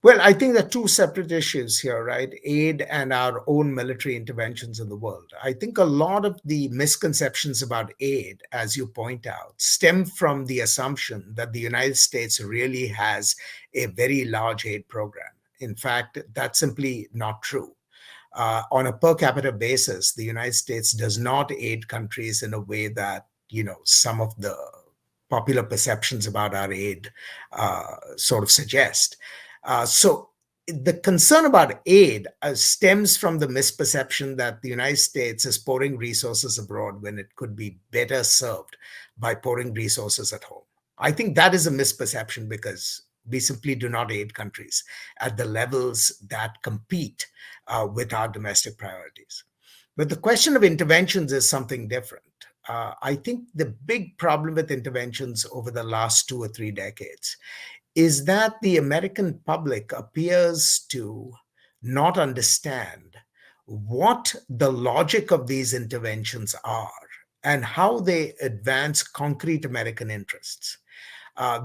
Well, I think there are two separate issues here, right? Aid and our own military interventions in the world. I think a lot of the misconceptions about aid, as you point out, stem from the assumption that the United States really has a very large aid program. In fact, that's simply not true. On a per capita basis, the United States does not aid countries in a way that, some of the popular perceptions about our aid sort of suggest. So the concern about aid stems from the misperception that the United States is pouring resources abroad when it could be better served by pouring resources at home. I think that is a misperception because we simply do not aid countries at the levels that compete with our domestic priorities. But the question of interventions is something different. I think the big problem with interventions over the last 2 or 3 decades is that the American public appears to not understand what the logic of these interventions are and how they advance concrete American interests.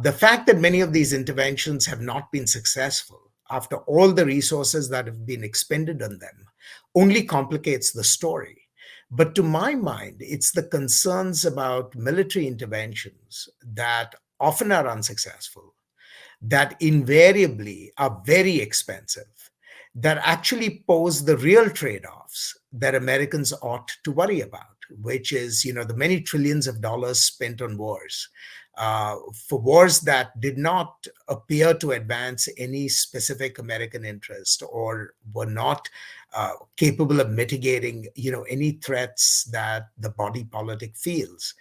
The fact that many of these interventions have not been successful after all the resources that have been expended on them only complicates the story. But to my mind, it's the concerns about military interventions that often are unsuccessful, that invariably are very expensive, that actually pose the real trade-offs that Americans ought to worry about, which is, the many trillions of dollars spent on wars, for wars that did not appear to advance any specific American interest or were not capable of mitigating, any threats that the body politic feels.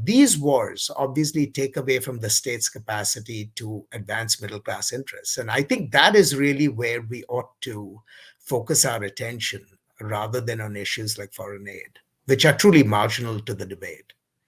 These wars obviously take away from the state's capacity to advance middle class interests. And I think that is really where we ought to focus our attention rather than on issues like foreign aid, which are truly marginal to the debate.